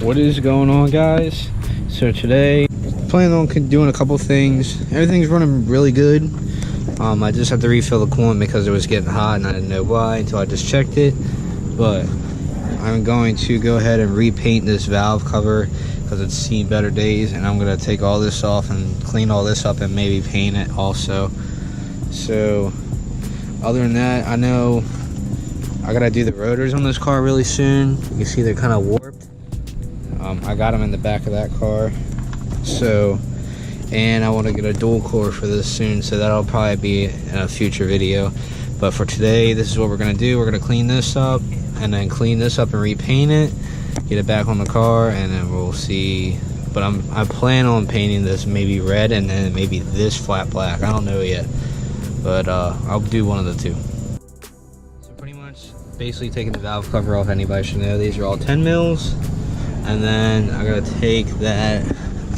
What is going on, guys? So today planning on doing a couple things. Everything's running really good. I just had to refill the coolant because it was getting hot and I didn't know why until I just checked it. But I'm going to go ahead and repaint this valve cover because it's seen better days, and I'm going to take all this off and clean all this up and maybe paint it also. So other than that, I know I gotta do the rotors on this car really soon. You can see they're kind of warped. I got them in the back of that car. So, and I want to get a dual core for this soon, so that'll probably be in a future video. But for today, this is what we're gonna do. We're gonna clean this up and then clean this up and repaint it, get it back on the car, and then we'll see. But I plan on painting this maybe red and then maybe this flat black. I don't know yet, but I'll do one of the two. So pretty much basically taking the valve cover off. Anybody should know these are all 10 mils. And then I gotta take that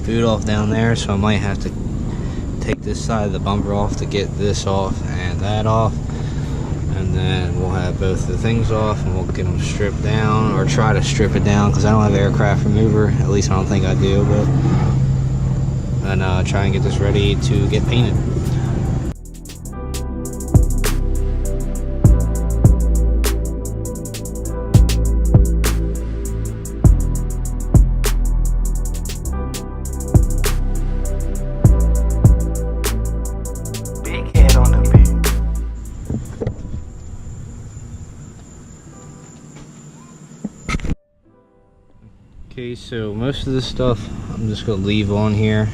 boot off down there, so I might have to take this side of the bumper off to get this off and that off. And then we'll have both the things off and we'll get them stripped down, or try to strip it down because I don't have aircraft remover. At least I don't think I do. But and try and get this ready to get painted. Okay, so most of this stuff I'm just gonna leave on here.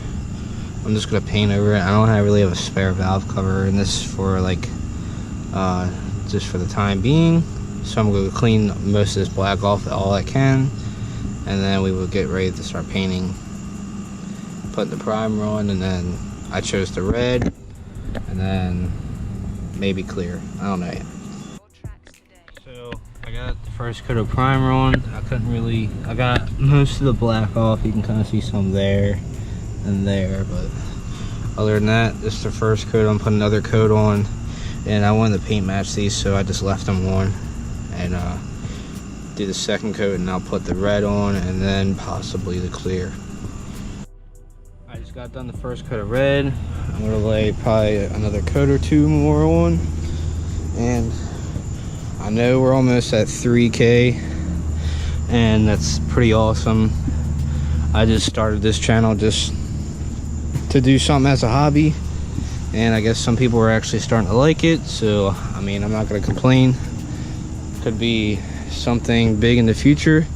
I'm just gonna paint over it. I don't really have a spare valve cover in this for like just for the time being, so I'm gonna clean most of this black off all I can, and then we will get ready to start painting. Put the primer on, and then I chose the red and then maybe clear. I don't know yet. So I got the first coat of primer on. I got most of the black off. You can kind of see some there and there, but other than that, this is the first coat. I'm putting another coat on, and I wanted to paint match these, so I just left them on, and do the second coat, and I'll put the red on and then possibly the clear. I just got done the first coat of red. I'm gonna lay probably another coat or two more on, and I know we're almost at 3K, and that's pretty awesome. I just started this channel just to do something as a hobby, and I guess some people are actually starting to like it, so I mean, I'm not gonna complain. Could be something big in the future,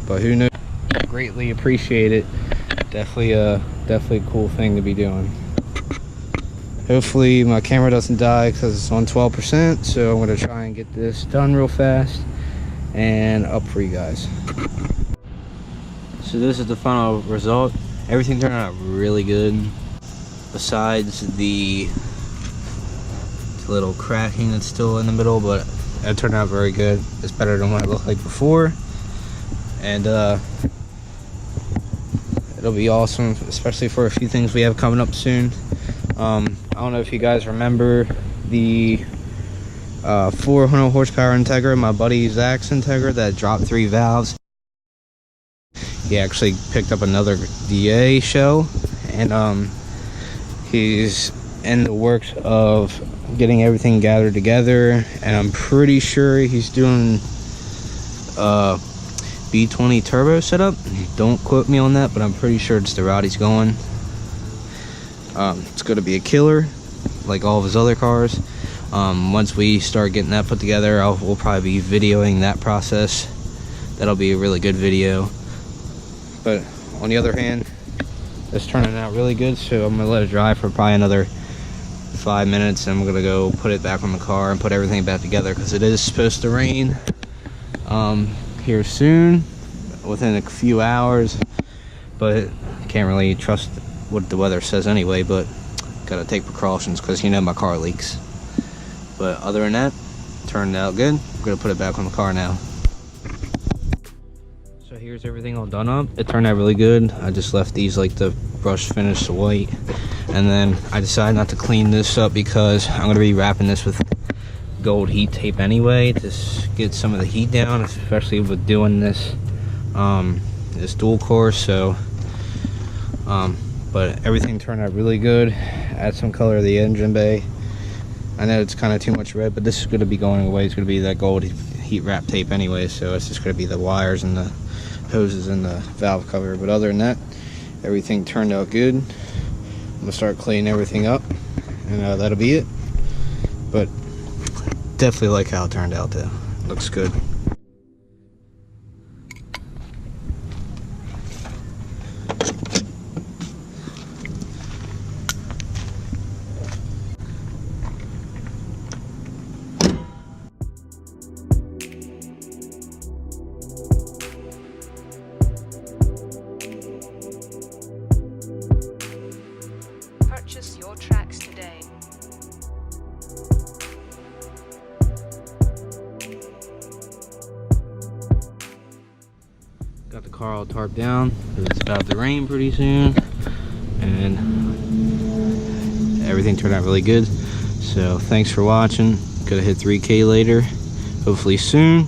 but who knows. I greatly appreciate it. Definitely a cool thing to be doing. Hopefully my camera doesn't die because it's on 12%, so I'm going to try and get this done real fast and up for you guys. So this is the final result. Everything turned out really good, besides the little cracking that's still in the middle, but it turned out very good. It's better than what it looked like before, and it'll be awesome, especially for a few things we have coming up soon. I don't know if you guys remember the 400 horsepower Integra, my buddy Zach's Integra that dropped 3 valves. He actually picked up another DA shell, and he's in the works of getting everything gathered together, and I'm pretty sure he's doing B20 turbo setup. Don't quote me on that, but I'm pretty sure it's the route he's going. It's going to be a killer, like all of his other cars. Once we start getting that put together, we'll probably be videoing that process. That'll be a really good video. But on the other hand, it's turning out really good, so I'm going to let it dry for probably another 5 minutes, and I'm going to go put it back on the car and put everything back together, because it is supposed to rain here soon, within a few hours, but can't really trust what the weather says anyway, but gotta take precautions because you know my car leaks. But other than that, turned out good. I'm gonna put it back on the car now. So here's everything all done up. It turned out really good. I just left these like the brush finish white, and then I decided not to clean this up because I'm gonna be wrapping this with gold heat tape anyway to get some of the heat down, especially with doing this It's dual core, so but everything turned out really good. Add some color to the engine bay. I know it's kind of too much red, but this is going to be going away. It's going to be that gold heat wrap tape anyway, so it's just going to be the wires and the hoses and the valve cover. But other than that, everything turned out good. I'm going to start cleaning everything up, and that'll be it. But definitely like how it turned out though. Looks good. Purchase your tracks today. Got the car all tarped down because it's about to rain pretty soon, and everything turned out really good. So thanks for watching. Gonna hit 3K later, hopefully soon,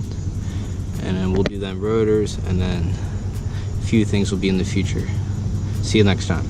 and then we'll do them rotors, and then a few things will be in the future. See you next time.